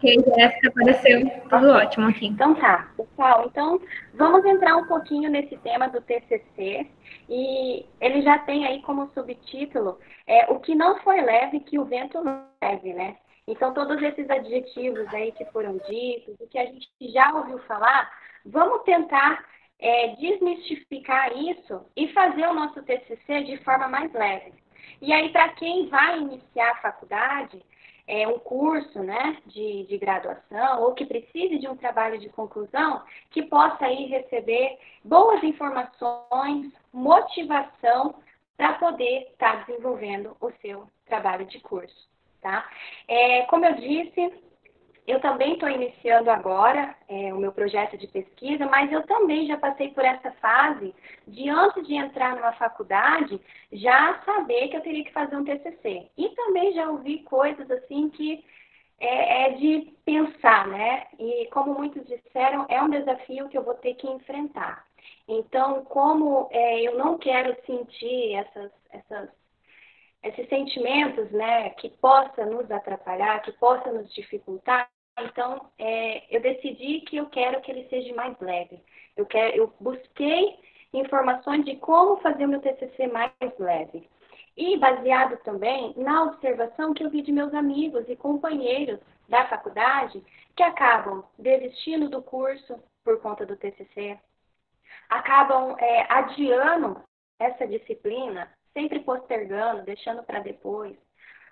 Jéssica, pareceu tudo ótimo aqui. Então tá, pessoal, então vamos entrar um pouquinho nesse tema do TCC, e ele já tem aí como subtítulo o que não foi leve que o vento não leve, né? Então todos esses adjetivos aí que foram ditos, o que a gente já ouviu falar, vamos tentar desmistificar isso e fazer o nosso TCC de forma mais leve. E aí, para quem vai iniciar a faculdade, um curso, né, de graduação, ou que precise de um trabalho de conclusão, que possa aí receber boas informações, motivação para poder estar desenvolvendo o seu trabalho de curso, tá? Como eu disse, eu também estou iniciando agora o meu projeto de pesquisa, mas eu também já passei por essa fase de, antes de entrar numa faculdade, já saber que eu teria que fazer um TCC. E também já ouvi coisas assim que é de pensar, né? E como muitos disseram, é um desafio que eu vou ter que enfrentar. Então, como eu não quero sentir esses sentimentos, né, que possa nos atrapalhar, que possa nos dificultar, então eu decidi que eu quero que ele seja mais leve. Eu busquei informações de como fazer o meu TCC mais leve. E baseado também na observação que eu vi de meus amigos e companheiros da faculdade que acabam desistindo do curso por conta do TCC, acabam adiando essa disciplina, sempre postergando, deixando para depois.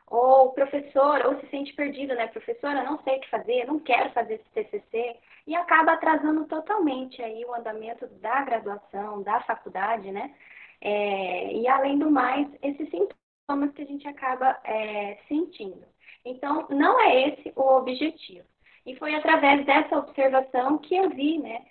Ou professor, ou se sente perdido, né? Professora, não sei o que fazer, não quero fazer esse TCC, e acaba atrasando totalmente aí o andamento da graduação, da faculdade, né? E além do mais, esses sintomas que a gente acaba sentindo. Então, não é esse o objetivo. E foi através dessa observação que eu vi, né?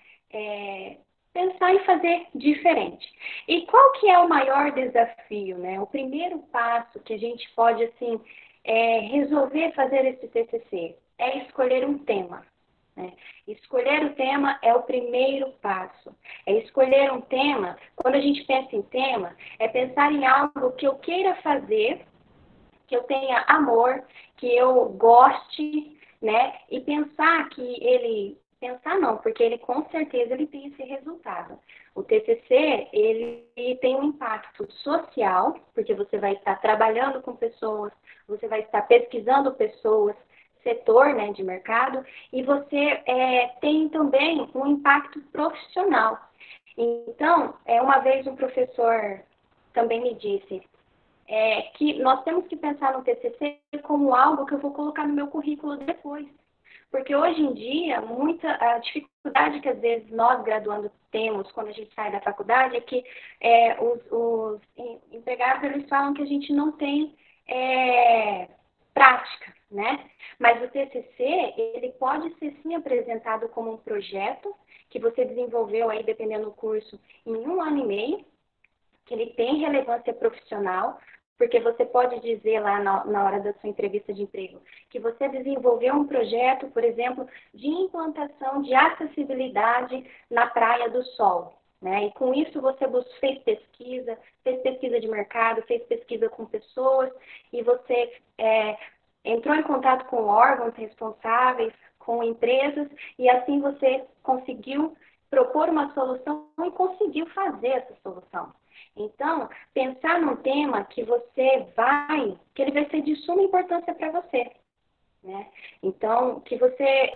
Pensar em fazer diferente. E qual que é o maior desafio, né? O primeiro passo que a gente pode, assim, resolver fazer esse TCC é escolher um tema. Né? Escolher o tema é o primeiro passo. É escolher um tema, quando a gente pensa em tema, é pensar em algo que eu queira fazer, que eu tenha amor, que eu goste, né? E pensar que ele... Pensar não, porque ele com certeza ele tem esse resultado. O TCC, ele tem um impacto social, porque você vai estar trabalhando com pessoas, você vai estar pesquisando pessoas, setor, né, de mercado, e você tem também um impacto profissional. Então, uma vez um professor também me disse que nós temos que pensar no TCC como algo que eu vou colocar no meu currículo depois. Porque hoje em dia, a dificuldade que às vezes nós graduando temos quando a gente sai da faculdade é que os empregados eles falam que a gente não tem prática, né? Mas o TCC, ele pode ser sim apresentado como um projeto que você desenvolveu aí, dependendo do curso, em 1 ano e meio, que ele tem relevância profissional, porque você pode dizer lá na hora da sua entrevista de emprego que você desenvolveu um projeto, por exemplo, de implantação de acessibilidade na Praia do Sol. Né? E com isso você fez pesquisa de mercado, fez pesquisa com pessoas, e você entrou em contato com órgãos responsáveis, com empresas, e assim você conseguiu propor uma solução e conseguiu fazer essa solução. Então, pensar num tema que ele vai ser de suma importância para você, né? Então, que você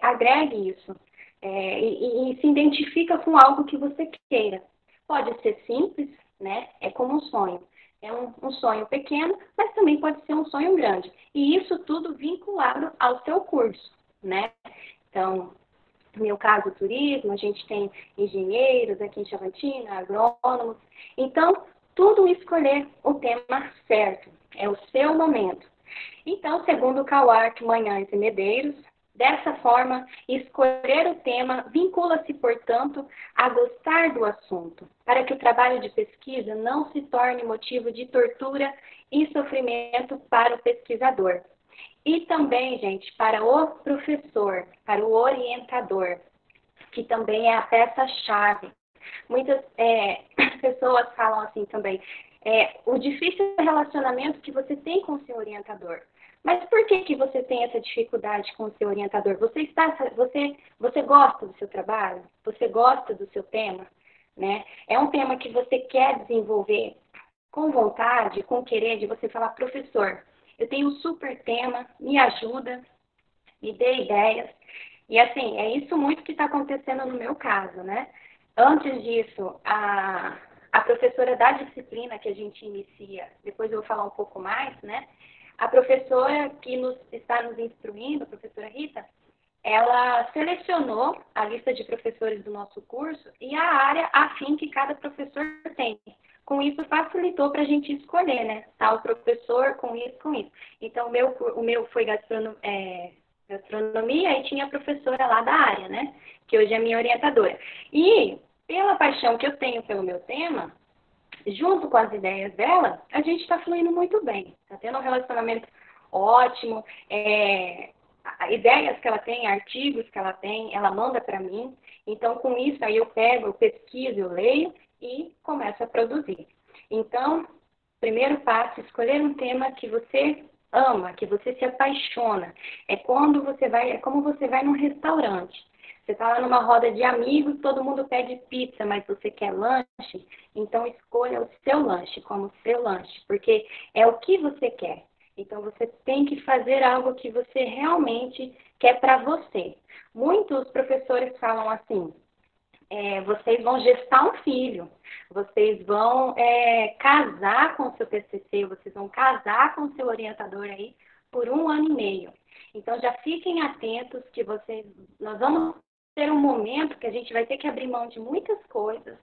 agregue isso e se identifica com algo que você queira. Pode ser simples, né? É como um sonho. É um sonho pequeno, mas também pode ser um sonho grande. E isso tudo vinculado ao seu curso, né? Então, no meu caso, turismo, a gente tem engenheiros aqui em Chavantina, agrônomos. Então, tudo escolher o tema certo, é o seu momento. Então, segundo Kauark, Manhães e Medeiros, dessa forma, escolher o tema vincula-se, portanto, a gostar do assunto, para que o trabalho de pesquisa não se torne motivo de tortura e sofrimento para o pesquisador. E também, gente, para o professor, para o orientador, que também é a peça-chave. Muitas pessoas falam assim também, o difícil relacionamento que você tem com o seu orientador. Mas por que que você tem essa dificuldade com o seu orientador? Você gosta do seu trabalho? Você gosta do seu tema? Né? É um tema que você quer desenvolver com vontade, com querer, de você falar, professor, eu tenho um super tema, me ajuda, me dê ideias. E assim, é isso muito que está acontecendo no meu caso, né? Antes disso, a professora da disciplina que a gente inicia, depois eu vou falar um pouco mais, né? A professora que está nos instruindo, a professora Rita, ela selecionou a lista de professores do nosso curso e a área afim que cada professor tem. Com isso, facilitou para a gente escolher, né? Tal professor com isso, com isso. Então, o meu foi gastronomia e tinha a professora lá da área, né? Que hoje é minha orientadora. E, pela paixão que eu tenho pelo meu tema, junto com as ideias dela, a gente está fluindo muito bem. Está tendo um relacionamento ótimo. Ideias que ela tem, artigos que ela tem, ela manda para mim. Então, com isso, aí eu pego, eu pesquiso, eu leio e começo a produzir. Então, primeiro passo, escolher um tema que você ama, que você se apaixona. É como você vai num restaurante. Você está lá numa roda de amigos, todo mundo pede pizza, mas você quer lanche, então escolha o seu lanche como seu lanche, porque é o que você quer. Então você tem que fazer algo que você realmente quer para você. Muitos professores falam assim, vocês vão gestar um filho, vocês vão casar com o seu TCC, vocês vão casar com o seu orientador aí por 1 ano e meio. Então já fiquem atentos que nós vamos ter um momento que a gente vai ter que abrir mão de muitas coisas,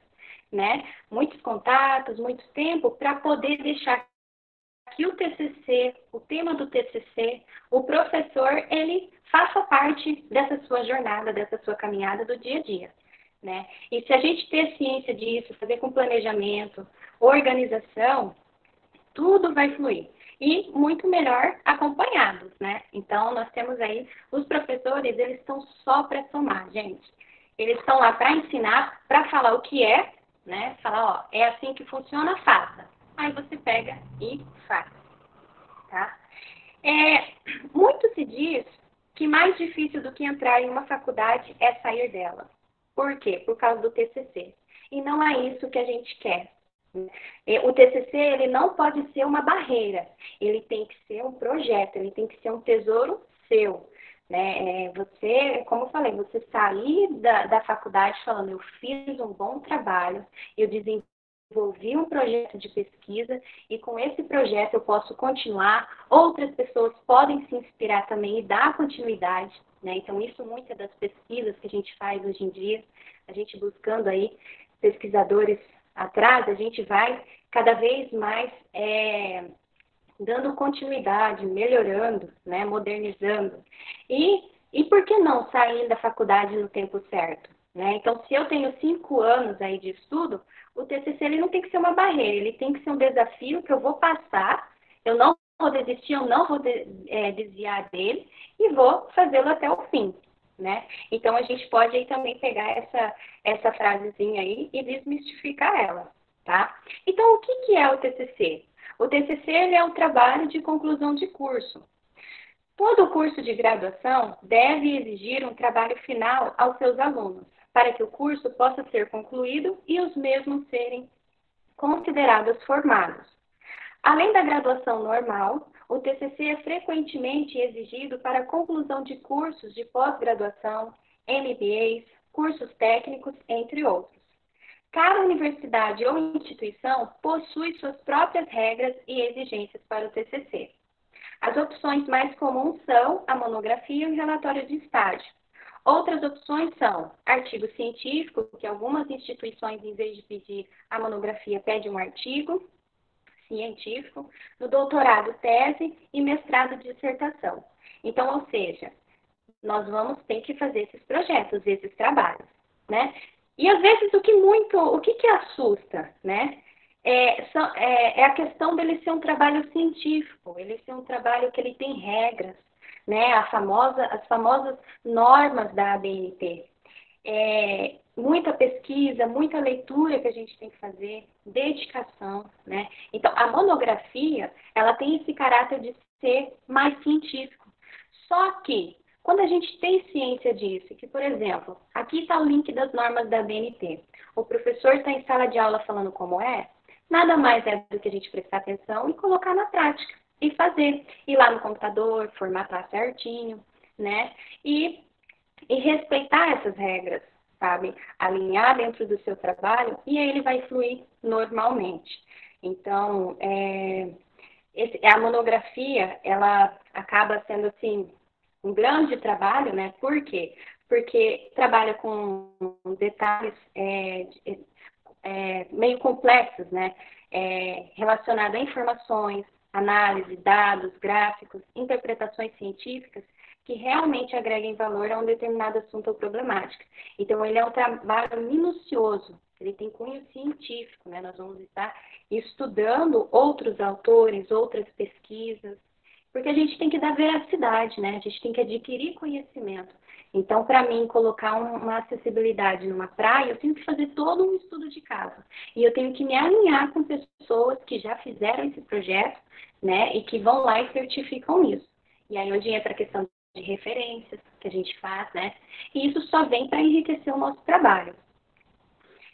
né? Muitos contatos, muito tempo para poder deixar que o TCC, o tema do TCC, o professor, ele faça parte dessa sua jornada, dessa sua caminhada do dia a dia. Né? E se a gente ter ciência disso, fazer com planejamento, organização, tudo vai fluir. E muito melhor acompanhados, né? Então, nós temos aí, os professores, eles estão só para somar, gente. Eles estão lá para ensinar, para falar o que é, né? Falar, ó, é assim que funciona, faça. Aí você pega e faz, tá? Muito se diz que mais difícil do que entrar em uma faculdade é sair dela. Por quê? Por causa do TCC. E não é isso que a gente quer. O TCC, ele não pode ser uma barreira. Ele tem que ser um projeto, ele tem que ser um tesouro seu. Né? Você, como eu falei, você sair da faculdade falando, eu fiz um bom trabalho, eu desenvolvi um projeto de pesquisa e com esse projeto eu posso continuar, outras pessoas podem se inspirar também e dar continuidade. Né? Então, isso muitas das pesquisas que a gente faz hoje em dia, a gente buscando aí pesquisadores atrás, a gente vai cada vez mais dando continuidade, melhorando, né? Modernizando. E por que não sair da faculdade no tempo certo? Né? Então, se eu tenho 5 anos aí de estudo, o TCC ele não tem que ser uma barreira, ele tem que ser um desafio que eu vou passar, eu não vou desistir, eu não vou desviar dele e vou fazê-lo até o fim. Né? Então, a gente pode aí também pegar essa frasezinha aí e desmistificar ela. Tá? Então, o que é o TCC? O TCC ele é um trabalho de conclusão de curso. Todo curso de graduação deve exigir um trabalho final aos seus alunos, para que o curso possa ser concluído e os mesmos serem considerados formados. Além da graduação normal, o TCC é frequentemente exigido para a conclusão de cursos de pós-graduação, MBAs, cursos técnicos, entre outros. Cada universidade ou instituição possui suas próprias regras e exigências para o TCC. As opções mais comuns são a monografia e o relatório de estágio. Outras opções são artigo científico, que algumas instituições, em vez de pedir a monografia, pedem um artigo científico, no doutorado, tese e mestrado, dissertação. Então, ou seja, nós vamos ter que fazer esses projetos, esses trabalhos, né? E às vezes o que assusta, né? É a questão dele ser um trabalho científico, ele ser um trabalho que ele tem regras, né? As famosas normas da ABNT. muita pesquisa, muita leitura que a gente tem que fazer, dedicação, né? Então, a monografia, ela tem esse caráter de ser mais científico. Só que, quando a gente tem ciência disso, que, por exemplo, aqui está o link das normas da BNT, o professor está em sala de aula falando como é, nada mais é do que a gente prestar atenção e colocar na prática, e fazer. Ir lá no computador, formatar certinho, né? E respeitar essas regras, sabe? Alinhar dentro do seu trabalho e aí ele vai fluir normalmente. Então, a monografia, ela acaba sendo, assim, um grande trabalho, né? Por quê? Porque trabalha com detalhes meio complexos, né? Relacionados a informações, análise, dados, gráficos, interpretações científicas que realmente agreguem valor a um determinado assunto ou problemática. Então, ele é um trabalho minucioso, ele tem cunho científico, né? Nós vamos estar estudando outros autores, outras pesquisas, porque a gente tem que dar veracidade, né? A gente tem que adquirir conhecimento. Então, para mim, colocar uma acessibilidade numa praia, eu tenho que fazer todo um estudo de caso. E eu tenho que me alinhar com pessoas que já fizeram esse projeto, né? E que vão lá e certificam isso. E aí, onde entra a questão de referências que a gente faz, né? E isso só vem para enriquecer o nosso trabalho.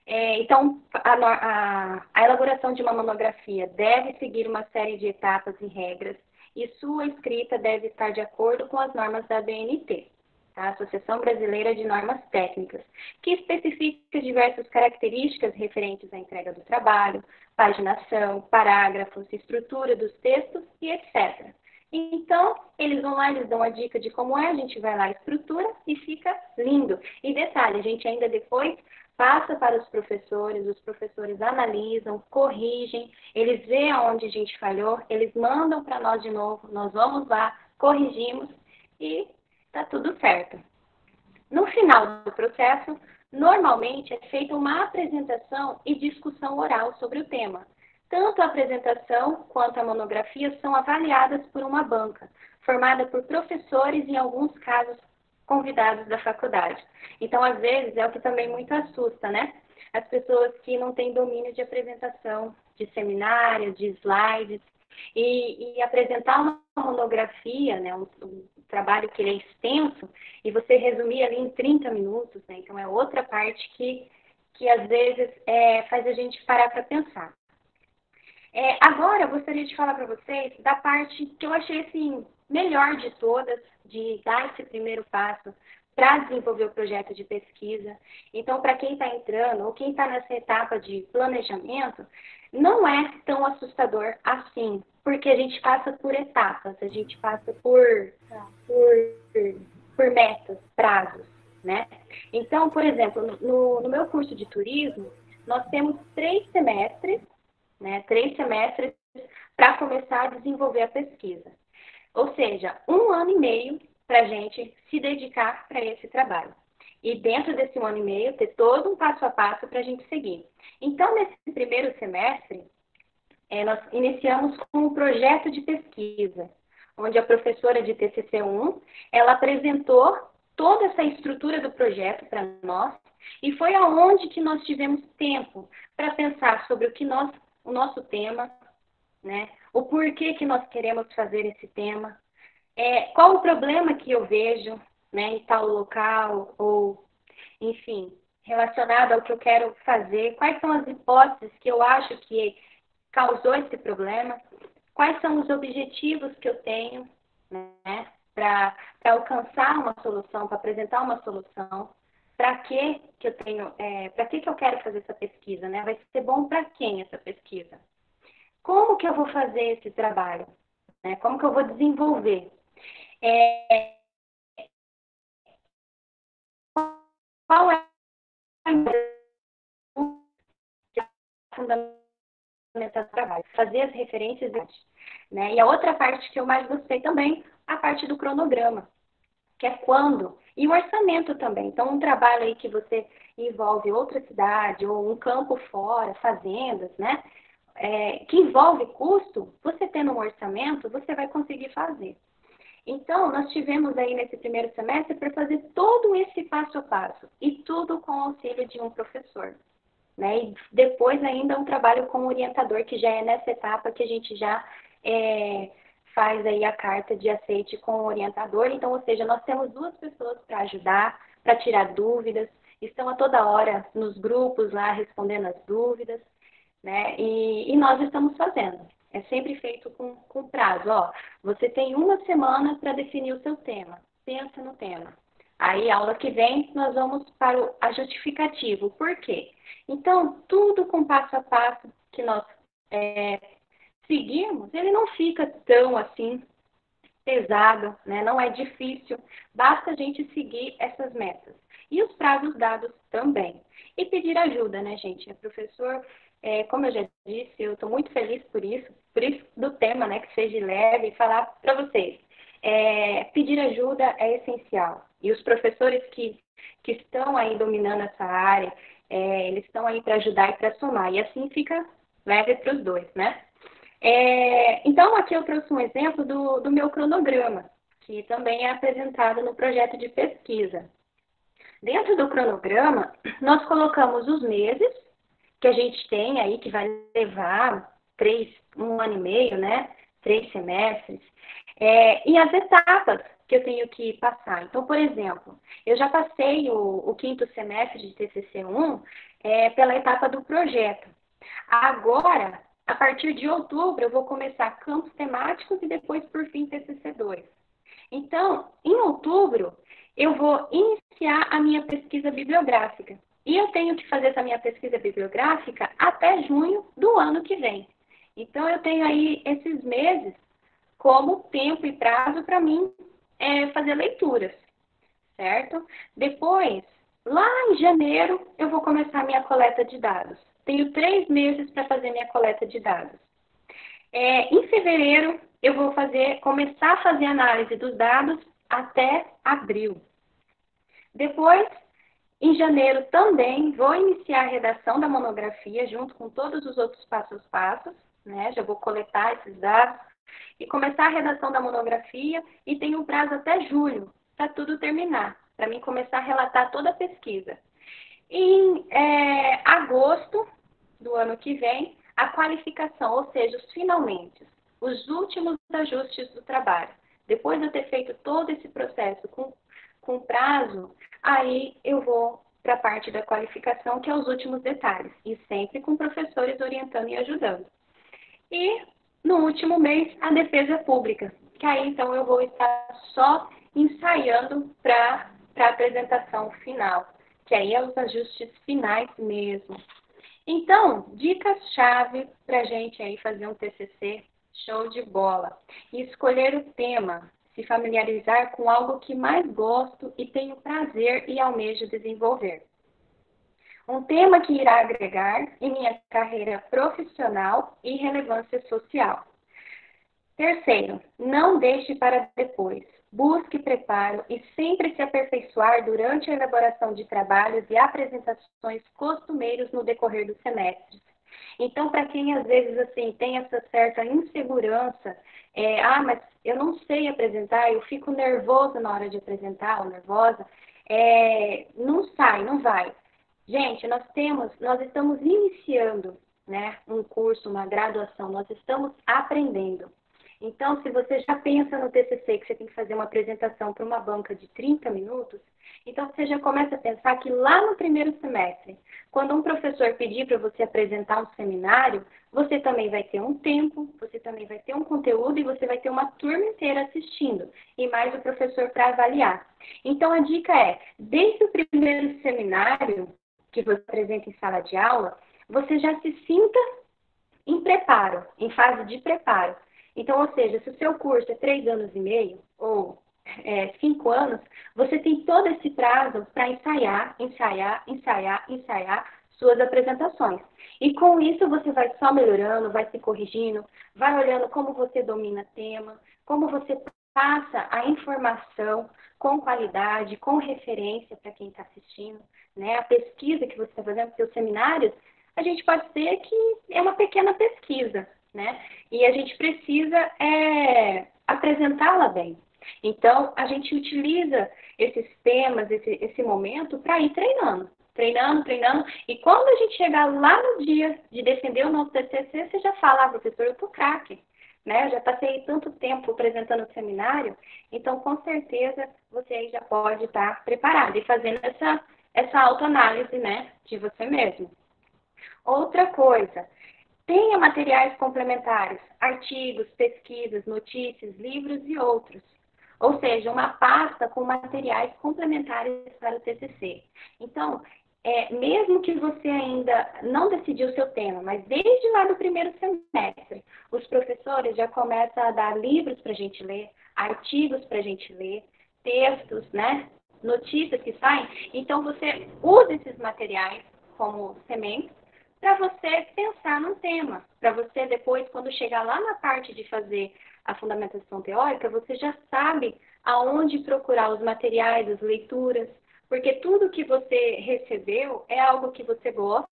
Então, a elaboração de uma monografia deve seguir uma série de etapas e regras, e sua escrita deve estar de acordo com as normas da ABNT, tá? Associação Brasileira de Normas Técnicas, que especifica diversas características referentes à entrega do trabalho, paginação, parágrafos, estrutura dos textos e etc. Então, eles vão lá, eles dão a dica de como é, a gente vai lá, estrutura e fica lindo. E detalhe, a gente ainda depois passa para os professores analisam, corrigem, eles veem aonde a gente falhou, eles mandam para nós de novo, nós vamos lá, corrigimos e está tudo certo. No final do processo, normalmente é feita uma apresentação e discussão oral sobre o tema. Tanto a apresentação quanto a monografia são avaliadas por uma banca, formada por professores e, em alguns casos, convidados da faculdade. Então, às vezes, é o que também muito assusta, né? As pessoas que não têm domínio de apresentação, de seminário, de slides, e apresentar uma monografia, né, um trabalho que ele é extenso, e você resumir ali em 30 minutos, né? Então, é outra parte que às vezes, faz a gente parar para pensar. Agora, eu gostaria de falar para vocês da parte que eu achei, assim, melhor de todas, de dar esse primeiro passo para desenvolver o projeto de pesquisa. Então, para quem está entrando ou quem está nessa etapa de planejamento, não é tão assustador assim, porque a gente passa por etapas, a gente passa por metas, prazos, né? Então, por exemplo, no meu curso de turismo, nós temos 3 semestres, né? 3 semestres para começar a desenvolver a pesquisa. Ou seja, 1 ano e meio para a gente se dedicar para esse trabalho. E dentro desse 1 ano e meio, ter todo um passo a passo para a gente seguir. Então, nesse primeiro semestre, nós iniciamos com um projeto de pesquisa, onde a professora de TCC1, ela apresentou toda essa estrutura do projeto para nós, e foi aonde que nós tivemos tempo para pensar sobre o nosso tema, né? O porquê que nós queremos fazer esse tema, qual o problema que eu vejo, né, em tal local, ou, enfim, relacionado ao que eu quero fazer, quais são as hipóteses que eu acho que causou esse problema, quais são os objetivos que eu tenho, né, para alcançar uma solução, para apresentar uma solução, para que eu tenho, para que eu quero fazer essa pesquisa, né? Vai ser bom para quem essa pesquisa? Como que eu vou fazer esse trabalho? Né? Como que eu vou desenvolver? Qual é a fundamental do trabalho? Fazer as referências, né? E a outra parte que eu mais gostei também, a parte do cronograma, que é quando, e o orçamento também. Então, um trabalho aí que você envolve outra cidade, ou um campo fora, fazendas, né? Que envolve custo, você tendo um orçamento, você vai conseguir fazer. Então, nós tivemos aí nesse primeiro semestre para fazer todo esse passo a passo, e tudo com o auxílio de um professor, né? E depois ainda um trabalho com o orientador, que já é nessa etapa que a gente já faz aí a carta de aceite com o orientador. Então, ou seja, nós temos duas pessoas para ajudar, para tirar dúvidas, estão a toda hora nos grupos lá respondendo as dúvidas, né? E nós estamos fazendo. É sempre feito com prazo. Ó, você tem uma semana para definir o seu tema. Pensa no tema. Aí, aula que vem, nós vamos para a justificativo. Por quê? Então, tudo com passo a passo que nós seguirmos, ele não fica tão assim pesado, né? Não é difícil. Basta a gente seguir essas metas. E os prazos dados também. E pedir ajuda, né, gente? O professor, como eu já disse, eu estou muito feliz por isso do tema, né, que seja leve, e falar para vocês. Pedir ajuda é essencial. E os professores que estão aí dominando essa área, eles estão aí para ajudar e para somar. E assim fica leve para os dois, né? Então, aqui eu trouxe um exemplo do meu cronograma, que também é apresentado no projeto de pesquisa. Dentro do cronograma, nós colocamos os meses que a gente tem aí, que vai levar 1 ano e meio, né? 3 semestres, e as etapas que eu tenho que passar. Então, por exemplo, eu já passei o 5º semestre de TCC1 pela etapa do projeto. Agora, a partir de outubro, eu vou começar campos temáticos e depois, por fim, TCC2. Então, em outubro, eu vou iniciar a minha pesquisa bibliográfica. E eu tenho que fazer essa minha pesquisa bibliográfica até junho do ano que vem. Então, eu tenho aí esses meses como tempo e prazo para mim fazer leituras, certo? Depois, lá em janeiro, eu vou começar a minha coleta de dados. Tenho 3 meses para fazer minha coleta de dados. Em fevereiro, eu vou começar a fazer análise dos dados até abril. Depois, em janeiro também, vou iniciar a redação da monografia, junto com todos os outros passos, né? Já vou coletar esses dados e começar a redação da monografia, e tenho um prazo até julho para tudo terminar, para mim começar a relatar toda a pesquisa. Em agosto do ano que vem, a qualificação, ou seja, os finalmente, os últimos ajustes do trabalho. Depois de eu ter feito todo esse processo com prazo, aí eu vou para a parte da qualificação, que é os últimos detalhes, e sempre com professores orientando e ajudando. E no último mês, a defesa pública, que aí então eu vou estar só ensaiando para a apresentação final, que aí é os ajustes finais mesmo. Então, dicas-chave para a gente aí fazer um TCC show de bola. E escolher o tema, se familiarizar com algo que mais gosto e tenho prazer e almejo desenvolver. Um tema que irá agregar em minha carreira profissional e relevância social. Terceiro, não deixe para depois. Busque preparo e sempre se aperfeiçoar durante a elaboração de trabalhos e apresentações costumeiros no decorrer dos semestres. Então, para quem às vezes assim tem essa certa insegurança, mas eu não sei apresentar, eu fico nervoso na hora de apresentar, ou nervosa, não sai, não vai. Gente, nós estamos iniciando, né, um curso, uma graduação, nós estamos aprendendo. Então, se você já pensa no TCC que você tem que fazer uma apresentação para uma banca de 30 minutos, então você já começa a pensar que lá no primeiro semestre, quando um professor pedir para você apresentar um seminário, você também vai ter um tempo, você também vai ter um conteúdo e você vai ter uma turma inteira assistindo, e mais o professor para avaliar. Então, a dica é, desde o primeiro seminário que você apresenta em sala de aula, você já se sinta em preparo, em fase de preparo. Então, ou seja, se o seu curso é 3 anos e meio ou 5 anos, você tem todo esse prazo para ensaiar suas apresentações. E com isso você vai só melhorando, vai se corrigindo, vai olhando como você domina tema, como você passa a informação com qualidade, com referência para quem está assistindo, né? A pesquisa que você está fazendo para os seus seminários, a gente pode dizer que é uma pequena pesquisa, né? E a gente precisa apresentá-la bem. Então, a gente utiliza esses temas, esse momento, para ir treinando. Treinando, treinando. E quando a gente chegar lá no dia de defender o nosso TCC, você já fala, professor, eu tô craque. Né? Eu já passei tanto tempo apresentando o seminário, então com certeza você aí já pode estar preparado e fazendo essa autoanálise, né, de você mesmo. Outra coisa, tenha materiais complementares, artigos, pesquisas, notícias, livros e outros. Ou seja, uma pasta com materiais complementares para o TCC. Então, mesmo que você ainda não decidiu o seu tema, mas desde lá do primeiro semestre, os professores já começam a dar livros para a gente ler, artigos para a gente ler, textos, né? Notícias que saem. Então, você usa esses materiais como sementes para você pensar num tema, para você depois, quando chegar lá na parte de fazer a fundamentação teórica, você já sabe aonde procurar os materiais, as leituras, porque tudo que você recebeu é algo que você gosta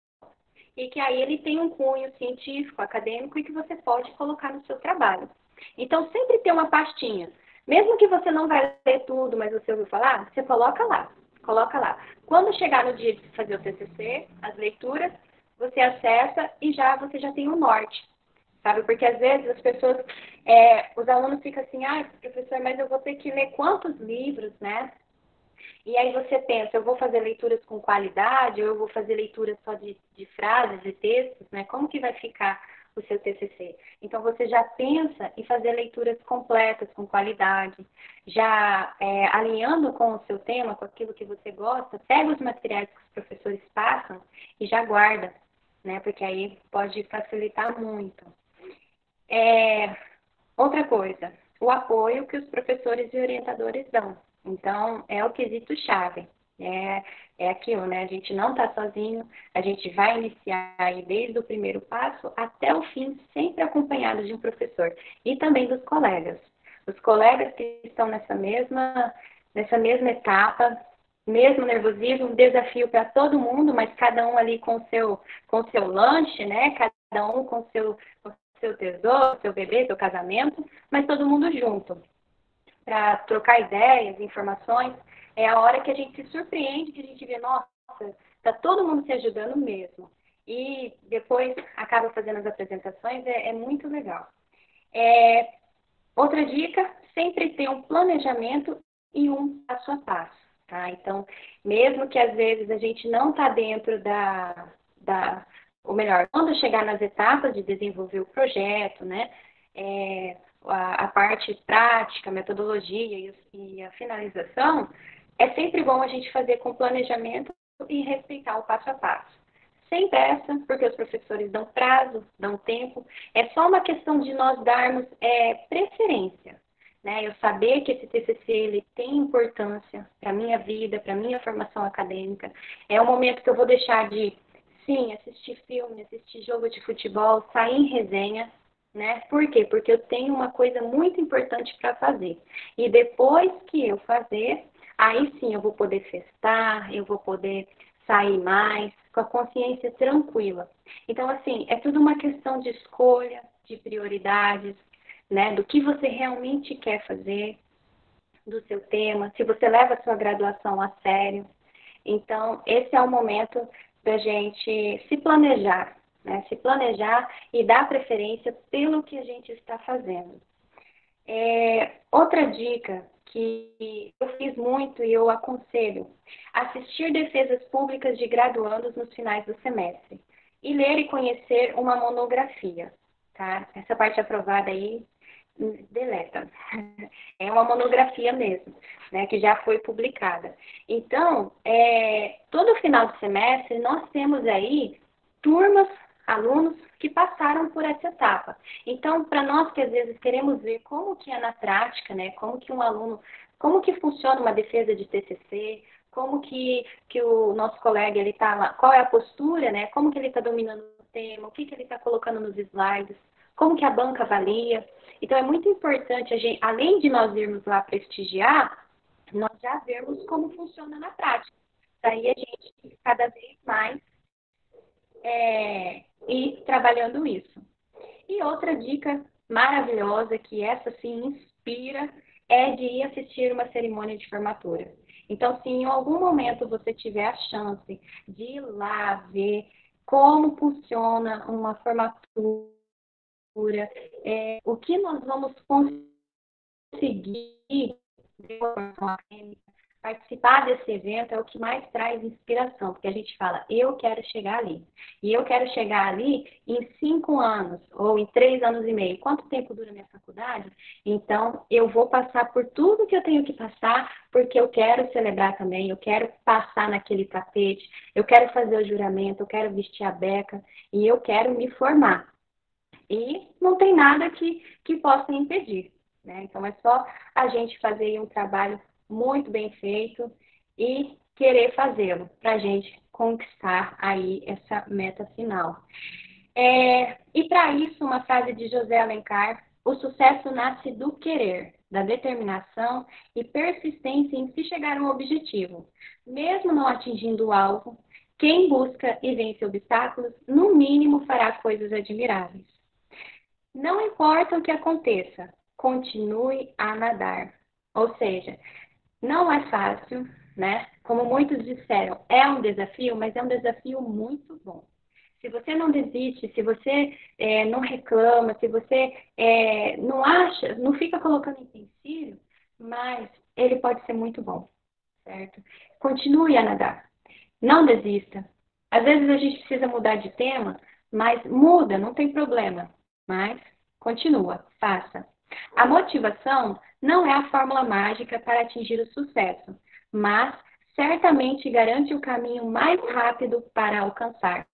e que aí ele tem um cunho científico, acadêmico e que você pode colocar no seu trabalho. Então, sempre tem uma pastinha. Mesmo que você não vai ler tudo, mas você ouviu falar, você coloca lá. Coloca lá. Quando chegar no dia de fazer o TCC, as leituras, você acessa e você já tem um norte, sabe? Porque às vezes as pessoas, os alunos ficam assim, professor, mas eu vou ter que ler quantos livros, né? E aí você pensa, eu vou fazer leituras com qualidade ou eu vou fazer leituras só de frases e textos, né? Como que vai ficar o seu TCC? Então você já pensa em fazer leituras completas, com qualidade, já alinhando com o seu tema, com aquilo que você gosta, pega os materiais que os professores passam e já guarda, né? Porque aí pode facilitar muito. Outra coisa, o apoio que os professores e orientadores dão. Então, é o quesito chave. É aquilo, né? A gente não está sozinho, a gente vai iniciar aí desde o primeiro passo até o fim, sempre acompanhado de um professor. E também dos colegas. Os colegas que estão nessa mesma etapa, mesmo nervosismo, um desafio para todo mundo, mas cada um ali com o seu lanche, né? Cada um com seu tesouro, seu bebê, seu casamento, mas todo mundo junto, para trocar ideias, informações. É a hora que a gente se surpreende, que a gente vê, nossa, está todo mundo se ajudando mesmo. E depois acaba fazendo as apresentações, é muito legal. Outra dica, sempre ter um planejamento e um passo a passo. Tá? Então, mesmo que às vezes a gente não está dentro ou melhor, quando chegar nas etapas de desenvolver o projeto, né, a parte prática, metodologia e a finalização, é sempre bom a gente fazer com planejamento e respeitar o passo a passo. Sem pressa, porque os professores dão prazo, dão tempo. É só uma questão de nós darmos preferência. Né? Eu saber que esse TCC ele tem importância para a minha vida, para a minha formação acadêmica. É um momento que eu vou deixar de, sim, assistir filme, assistir jogo de futebol, sair em resenha. Né? Por quê? Porque eu tenho uma coisa muito importante para fazer. E depois que eu fazer, aí sim eu vou poder festar, eu vou poder sair mais, com a consciência tranquila. Então, assim, é tudo uma questão de escolha, de prioridades, né? Do que você realmente quer fazer, do seu tema, se você leva a sua graduação a sério. Então, esse é o momento da gente se planejar, né? Se planejar e dar preferência pelo que a gente está fazendo. Outra dica que eu fiz muito e eu aconselho, assistir defesas públicas de graduandos nos finais do semestre e ler e conhecer uma monografia, tá? Essa parte aprovada aí, deleta. É uma monografia mesmo, né, que já foi publicada. Então, todo final de semestre nós temos aí turmas, alunos que passaram por essa etapa. Então, para nós que às vezes queremos ver como que é na prática, né, como que um aluno, como que funciona uma defesa de TCC, como que o nosso colega ele tá lá, qual é a postura, né, como que ele está dominando o tema, o que ele está colocando nos slides, como que a banca avalia. Então, é muito importante, além de nós irmos lá prestigiar, nós já vermos como funciona na prática. Daí a gente cada vez mais ir trabalhando isso. E outra dica maravilhosa, que essa sim inspira é de ir assistir uma cerimônia de formatura. Então, se em algum momento você tiver a chance de ir lá ver como funciona uma formatura, o que nós vamos conseguir de formação acadêmica, participar desse evento é o que mais traz inspiração, porque a gente fala, eu quero chegar ali. E eu quero chegar ali em 5 anos, ou em 3 anos e meio. Quanto tempo dura minha faculdade? Então, eu vou passar por tudo que eu tenho que passar, porque eu quero celebrar também, eu quero passar naquele tapete, eu quero fazer o juramento, eu quero vestir a beca, e eu quero me formar. E não tem nada que possa impedir, né? Então, é só a gente fazer um trabalho muito bem feito e querer fazê-lo para a gente conquistar aí essa meta final. E para isso, uma frase de José Alencar: o sucesso nasce do querer, da determinação e persistência em se chegar a um objetivo. Mesmo não atingindo o alvo, quem busca e vence obstáculos, no mínimo fará coisas admiráveis. Não importa o que aconteça, continue a nadar. Ou seja, não é fácil, né? Como muitos disseram, é um desafio, mas é um desafio muito bom. Se você não desiste, se você não reclama, se você não acha, não fica colocando empecilho, mas ele pode ser muito bom, certo? Continue a nadar. Não desista. Às vezes a gente precisa mudar de tema, mas muda, não tem problema. Mas continua, faça. A motivação não é a fórmula mágica para atingir o sucesso, mas certamente garante o caminho mais rápido para alcançar.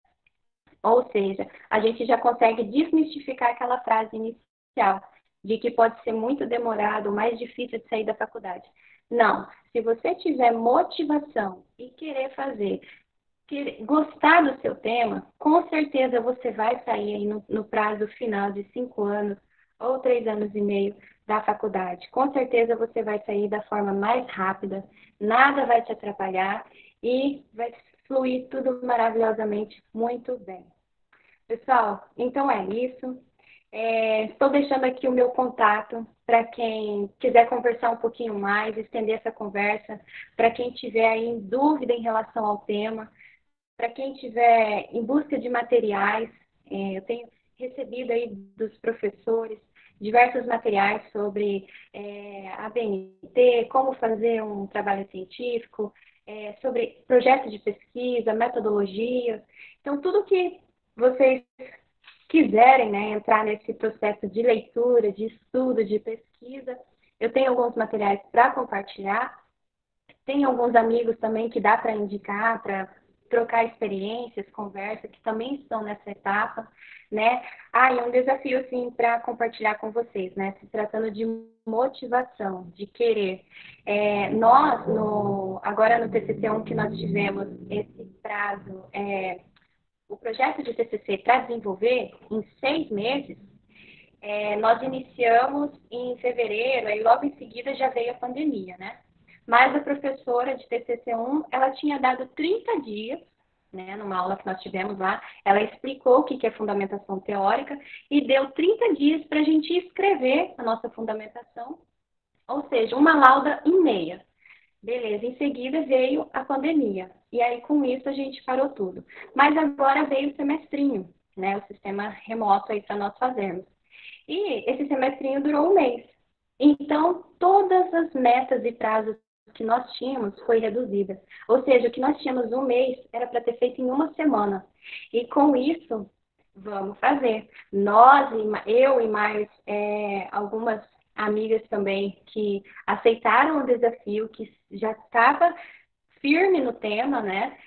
Ou seja, a gente já consegue desmistificar aquela frase inicial de que pode ser muito demorado, mais difícil de sair da faculdade. Não, se você tiver motivação e querer fazer, gostar do seu tema, com certeza você vai sair aí no prazo final de 5 anos ou 3 anos e meio da faculdade. Com certeza você vai sair da forma mais rápida, nada vai te atrapalhar e vai fluir tudo maravilhosamente muito bem. Pessoal, então é isso. Estou deixando aqui o meu contato para quem quiser conversar um pouquinho mais, estender essa conversa, para quem tiver aí em dúvida em relação ao tema, para quem estiver em busca de materiais, eu tenho recebido aí dos professores diversos materiais sobre a BNT, como fazer um trabalho científico, sobre projetos de pesquisa, metodologia. Então, tudo que vocês quiserem, né, entrar nesse processo de leitura, de estudo, de pesquisa, eu tenho alguns materiais para compartilhar. Tem alguns amigos também que dá para indicar, para trocar experiências, conversa, que também estão nessa etapa, né? E um desafio, assim, para compartilhar com vocês, né? Se tratando de motivação, de querer. Nós, agora no TCC1 que nós tivemos esse prazo, o projeto de TCC para desenvolver em 6 meses, nós iniciamos em fevereiro, e logo em seguida já veio a pandemia, né? Mas a professora de TCC1, ela tinha dado 30 dias, né, numa aula que nós tivemos lá, ela explicou o que é fundamentação teórica e deu 30 dias para a gente escrever a nossa fundamentação, ou seja, uma lauda e meia. Beleza, em seguida veio a pandemia. E aí, com isso, a gente parou tudo. Mas agora veio o semestrinho, né? O sistema remoto aí para nós fazermos. E esse semestrinho durou um mês. Então, todas as metas e prazos que nós tínhamos foi reduzida. Ou seja, o que nós tínhamos um mês era para ter feito em uma semana. E com isso, vamos fazer. Eu e mais algumas amigas também que aceitaram o desafio, que já estava firme no tema, né?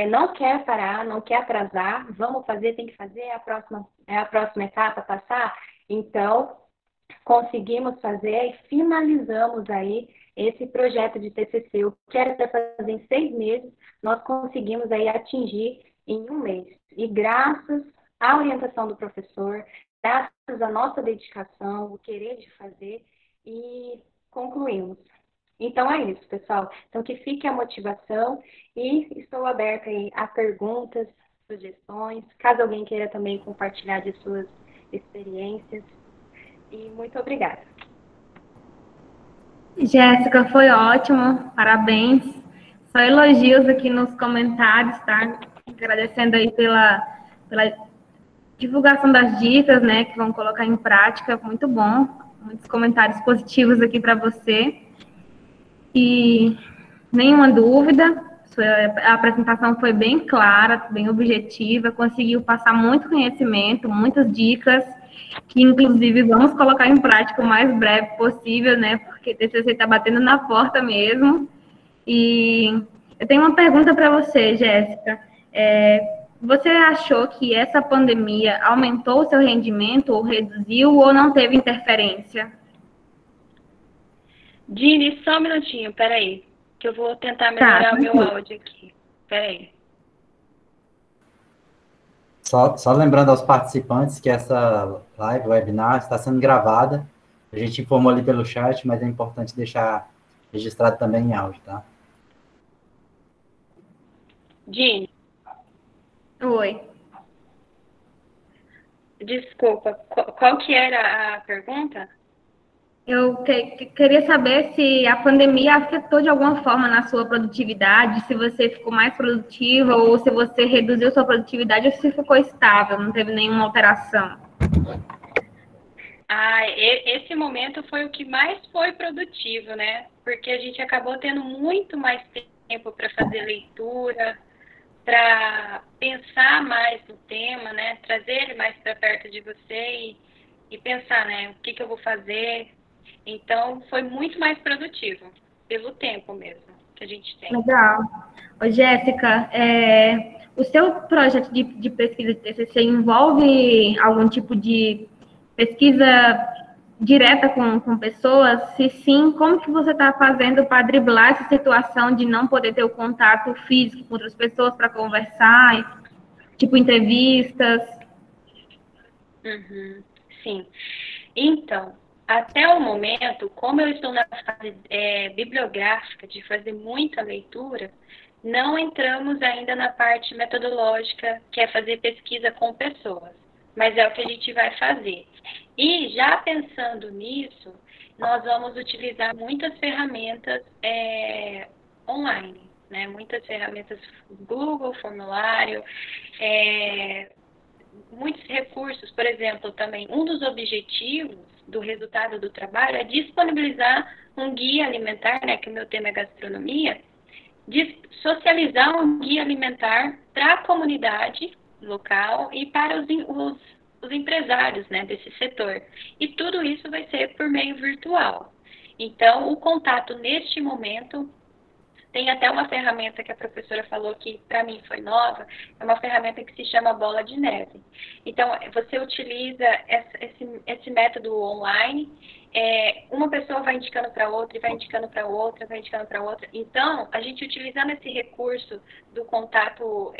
Não quer parar, não quer atrasar, vamos fazer, tem que fazer, é a próxima etapa passar. Então, conseguimos fazer e finalizamos aí esse projeto de TCC. O que era para fazer em 6 meses, nós conseguimos aí atingir em um mês. E graças à orientação do professor, graças à nossa dedicação, o querer de fazer, e concluímos. Então é isso, pessoal. Então que fique a motivação e estou aberta aí a perguntas, sugestões, caso alguém queira também compartilhar de suas experiências. E muito obrigada. Jéssica, foi ótimo, parabéns. Só elogios aqui nos comentários, tá? Agradecendo aí pela divulgação das dicas, né, que vão colocar em prática, muito bom. Muitos comentários positivos aqui para você. E nenhuma dúvida, a apresentação foi bem clara, bem objetiva, conseguiu passar muito conhecimento, muitas dicas, que inclusive vamos colocar em prática o mais breve possível, né? Porque TCC está batendo na porta mesmo. E eu tenho uma pergunta para você, Jéssica. Você achou que essa pandemia aumentou o seu rendimento, ou reduziu, ou não teve interferência? Dini, só um minutinho, peraí, que eu vou tentar Tá, melhorar o meu tranquilo. áudio aqui. Peraí. Só lembrando aos participantes que essa live, webinar, está sendo gravada. A gente informou ali pelo chat, mas é importante deixar registrado também em áudio, tá? Dini, Oi. desculpa, qual que era a pergunta? Eu queria saber se a pandemia afetou de alguma forma na sua produtividade, se você ficou mais produtiva ou se você reduziu sua produtividade ou se ficou estável, não teve nenhuma alteração. Esse momento foi o que mais foi produtivo, né? Porque a gente acabou tendo muito mais tempo para fazer leitura, para pensar mais no tema, né? Trazer ele mais para perto de você e pensar, né? O que eu vou fazer. Então, foi muito mais produtivo, pelo tempo mesmo que a gente tem. Legal. Ô, Jéssica, o seu projeto de pesquisa de TCC envolve algum tipo de pesquisa direta com pessoas? Se sim, como que você está fazendo para driblar essa situação de não poder ter o contato físico com outras pessoas para conversar, tipo entrevistas? Uhum, sim. Então, até o momento, como eu estou na fase bibliográfica de fazer muita leitura, não entramos ainda na parte metodológica, que é fazer pesquisa com pessoas, mas é o que a gente vai fazer. E já pensando nisso, nós vamos utilizar muitas ferramentas online, né? Muitas ferramentas Google, formulário, muitos recursos, por exemplo, também um dos objetivos do resultado do trabalho é disponibilizar um guia alimentar, né, que o meu tema é gastronomia, socializar um guia alimentar para a comunidade local e para os empresários, né, desse setor. E tudo isso vai ser por meio virtual. Então, o contato neste momento tem até uma ferramenta que a professora falou que para mim foi nova, é uma ferramenta que se chama bola de neve. Então, você utiliza esse método online, uma pessoa vai indicando para outra, e vai indicando para outra, vai indicando para outra. Então, a gente utilizando esse recurso do contato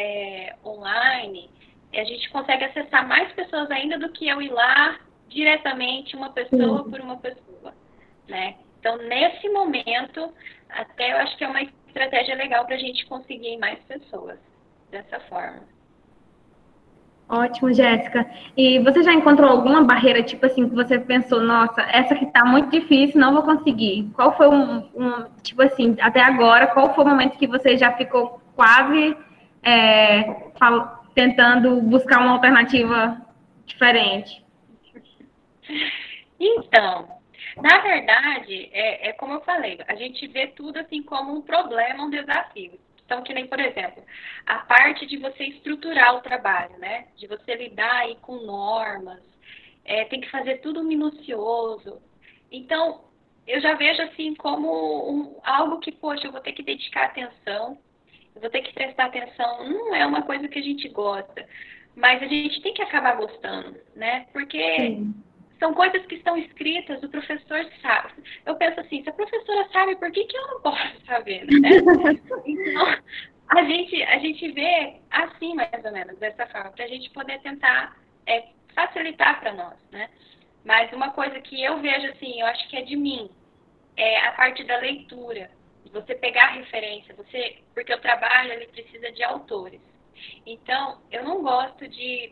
online, a gente consegue acessar mais pessoas ainda do que eu ir lá diretamente, uma pessoa por uma pessoa, né? Então, nesse momento, até eu acho que é uma estratégia legal para a gente conseguir mais pessoas dessa forma. Ótimo, Jéssica. E você já encontrou alguma barreira, tipo assim, que você pensou, nossa, essa aqui tá muito difícil, não vou conseguir? Qual foi tipo assim, até agora, qual foi o momento que você já ficou quase tentando buscar uma alternativa diferente? Então, na verdade, é como eu falei, a gente vê tudo assim como um problema, um desafio. Então, que nem, por exemplo, a parte de você estruturar o trabalho, né? De você lidar aí com normas, tem que fazer tudo minucioso. Então, eu já vejo assim como algo que, poxa, eu vou ter que dedicar atenção, eu vou ter que prestar atenção. Não é uma coisa que a gente gosta, mas a gente tem que acabar gostando, né? Porque Sim. são coisas que estão escritas, o professor sabe. Eu penso assim, se a professora sabe, por que eu não posso saber, né? Então, a gente vê assim, mais ou menos, dessa forma, para a gente poder tentar facilitar para nós, né? Mas uma coisa que eu vejo assim, eu acho que é de mim, é a parte da leitura. Você pegar a referência, porque o trabalho ele precisa de autores. Então, eu não gosto de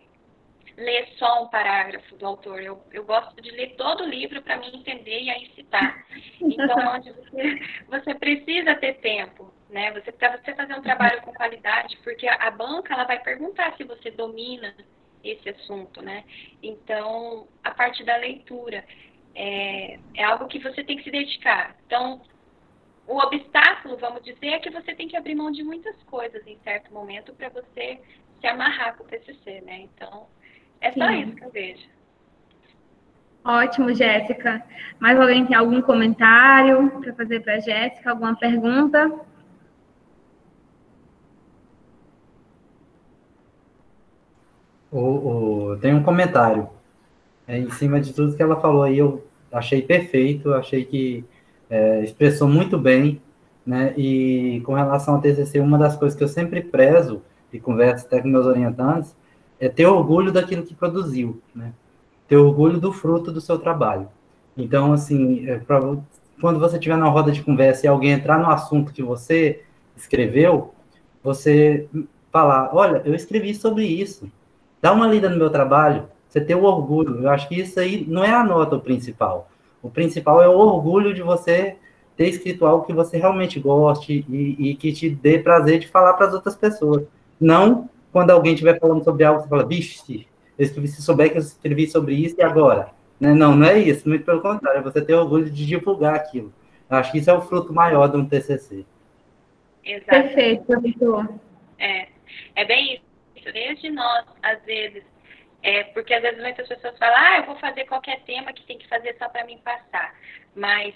ler só um parágrafo do autor. Eu gosto de ler todo o livro para me entender e aí citar. Então, onde você precisa ter tempo, né? Para você fazer um trabalho com qualidade, porque a banca ela vai perguntar se você domina esse assunto, né? Então, a parte da leitura é algo que você tem que se dedicar. Então, o obstáculo, vamos dizer, é que você tem que abrir mão de muitas coisas em certo momento para você se amarrar com o TCC, né? Então, é só Sim. isso que eu vejo. Ótimo, Jéssica. Mais alguém tem algum comentário para fazer para a Jéssica? Alguma pergunta? Tem um comentário. Em cima de tudo que ela falou aí, eu achei perfeito, achei que expressou muito bem, né? E com relação ao TCC, uma das coisas que eu sempre prezo e converso até com meus orientantes é ter orgulho daquilo que produziu, né? Ter orgulho do fruto do seu trabalho. Então, assim, quando você estiver na roda de conversa e alguém entrar no assunto que você escreveu, você falar, olha, eu escrevi sobre isso, dá uma lida no meu trabalho, você ter o orgulho. Eu acho que isso aí não é a nota o principal. O principal é o orgulho de você ter escrito algo que você realmente goste e que te dê prazer de falar para as outras pessoas. Não quando alguém estiver falando sobre algo, você fala, vixe, eu escrevi, se souber que eu escrevi sobre isso e agora? Né? Não, não é isso, muito pelo contrário, é você ter orgulho de divulgar aquilo. Eu acho que isso é o fruto maior de um TCC. Exato. Perfeito, professor. É bem isso. Desde nós, às vezes, porque às vezes muitas pessoas falam, eu vou fazer qualquer tema que tem que fazer só para mim passar. Mas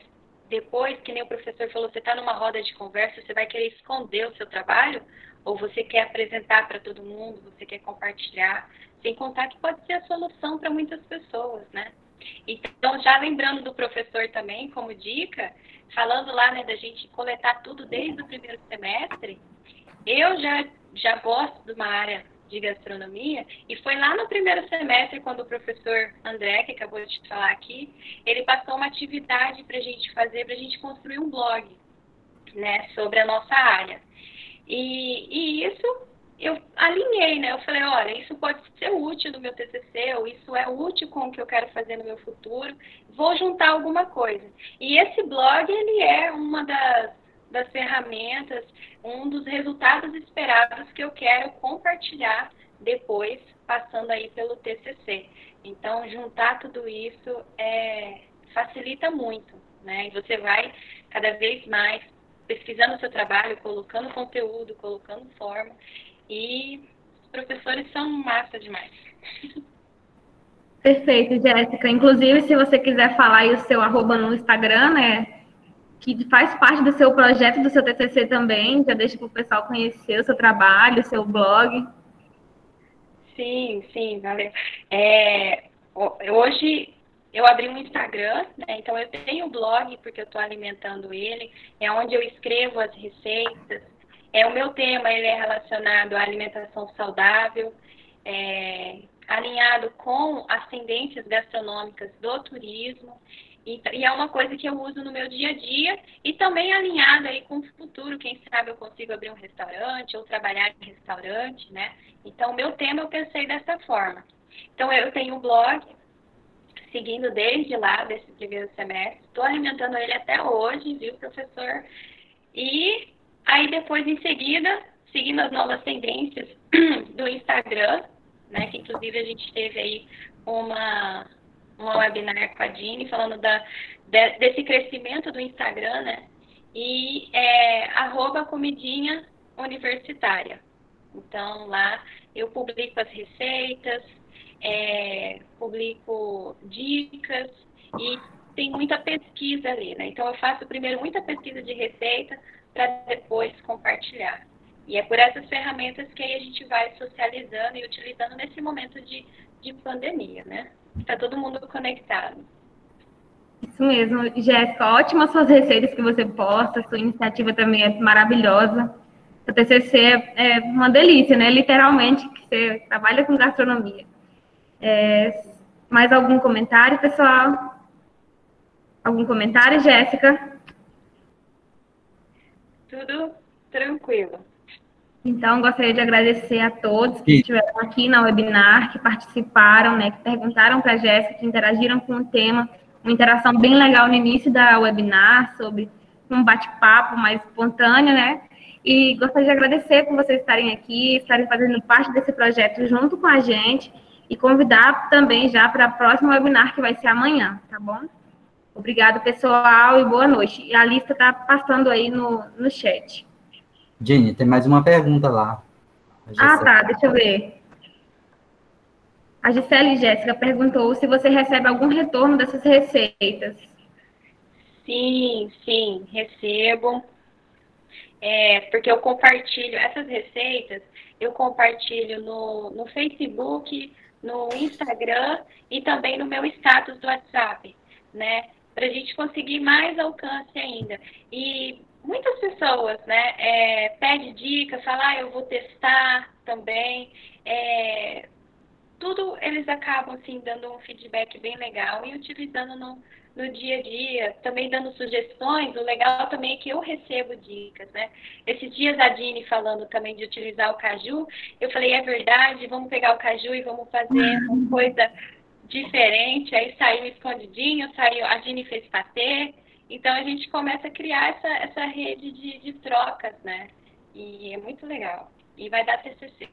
depois, que nem o professor falou, você está numa roda de conversa, você vai querer esconder o seu trabalho? Ou você quer apresentar para todo mundo, você quer compartilhar? Sem contar que pode ser a solução para muitas pessoas, né? Então, já lembrando do professor também, como dica, falando lá, né, da gente coletar tudo desde o primeiro semestre, eu já gosto de uma área de gastronomia, e foi lá no primeiro semestre, quando o professor André, que acabou de falar aqui, ele passou uma atividade para a gente fazer, para a gente construir um blog, né, sobre a nossa área. E isso eu alinhei, né? Eu falei, olha, isso pode ser útil no meu TCC, ou isso é útil com o que eu quero fazer no meu futuro, vou juntar alguma coisa. E esse blog, ele é uma das ferramentas, um dos resultados esperados que eu quero compartilhar depois, passando aí pelo TCC. Então, juntar tudo isso facilita muito, né? E você vai cada vez mais pesquisando o seu trabalho, colocando conteúdo, colocando forma, e os professores são massa demais. Perfeito, Jéssica. Inclusive, se você quiser falar aí o seu arroba no Instagram, né, que faz parte do seu projeto, do seu TCC também, já deixa para o pessoal conhecer o seu trabalho, o seu blog. Sim, valeu. Hoje eu abri um Instagram, né, então eu tenho um blog, porque eu estou alimentando ele, é onde eu escrevo as receitas. O meu tema ele é relacionado à alimentação saudável, alinhado com as tendências gastronômicas do turismo, e é uma coisa que eu uso no meu dia a dia, e também alinhado aí com o futuro, quem sabe eu consigo abrir um restaurante, ou trabalhar em restaurante, né? Então, o meu tema eu pensei dessa forma. Então, eu tenho um blog, seguindo desde lá, desse primeiro semestre, estou alimentando ele até hoje, viu, professor? E aí, depois, em seguida, seguindo as novas tendências do Instagram, né, que inclusive a gente teve aí uma webinar com a Dini falando desse crescimento do Instagram, né, e @comidinha universitária. Então, lá eu publico as receitas, publico dicas e tem muita pesquisa ali, né? Então, eu faço primeiro muita pesquisa de receita para depois compartilhar. E é por essas ferramentas que aí a gente vai socializando e utilizando nesse momento de pandemia, né? Está todo mundo conectado. Isso mesmo, Jéssica, ótimas suas receitas que você posta, sua iniciativa também é maravilhosa. O TCC é uma delícia, né? Literalmente, que você trabalha com gastronomia. Mais algum comentário, pessoal? Algum comentário, Jéssica? Tudo tranquilo. Então, gostaria de agradecer a todos que estiveram aqui na webinar, que participaram, né, que perguntaram para a Jéssica, que interagiram com o tema, uma interação bem legal no início da webinar, sobre um bate-papo mais espontâneo, né? E gostaria de agradecer por vocês estarem aqui, estarem fazendo parte desse projeto junto com a gente, e convidar também já para a próxima webinar, que vai ser amanhã, tá bom? Obrigado, pessoal, e boa noite. E a lista está passando aí no chat. Jenny, tem mais uma pergunta lá. Ah, tá, deixa eu ver. A Gisele Jéssica perguntou se você recebe algum retorno dessas receitas. Sim, recebo. Porque eu compartilho essas receitas, eu compartilho no Facebook, no Instagram e também no meu status do WhatsApp, né? Para a gente conseguir mais alcance ainda. E muitas pessoas, né, pedem dicas, falam, eu vou testar também. Tudo eles acabam, assim, dando um feedback bem legal e utilizando no dia a dia, também dando sugestões. O legal também é que eu recebo dicas, né? Esses dias a Dini falando também de utilizar o caju, eu falei, é verdade, vamos pegar o caju e vamos fazer uma coisa diferente. Aí saiu escondidinho, a Dini fez patê. Então a gente começa a criar essa rede de trocas, né? E é muito legal. E vai dar TCC.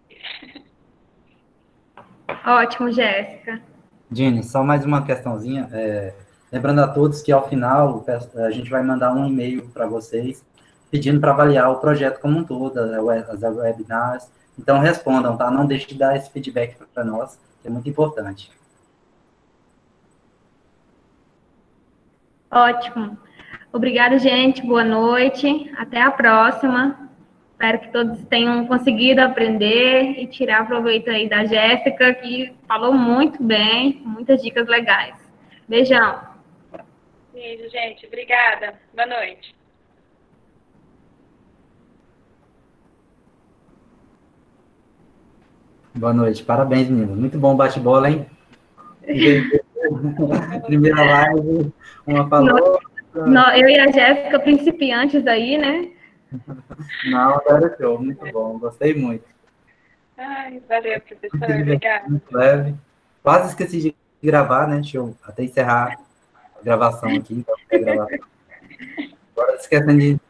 Ótimo, Jéssica. Jenny, só mais uma questãozinha. Lembrando a todos que, ao final, a gente vai mandar um e-mail para vocês, pedindo para avaliar o projeto como um todo, as webinars. Então, respondam, tá? Não deixe de dar esse feedback para nós, que é muito importante. Ótimo. Obrigada, gente. Boa noite. Até a próxima. Espero que todos tenham conseguido aprender e tirar proveito aí da Jéssica, que falou muito bem, muitas dicas legais. Beijão. Beijo, gente. Obrigada. Boa noite. Boa noite. Parabéns, meninas. Muito bom bate-bola, hein? Primeira live, uma falou. Eu e a Jéssica, principiantes aí, né? Não, agora show. Muito bom. Gostei muito. Ai, valeu, professor. Obrigada. Muito leve. Quase esqueci de gravar, né? Deixa eu até encerrar a gravação aqui. Então, agora esquecendo de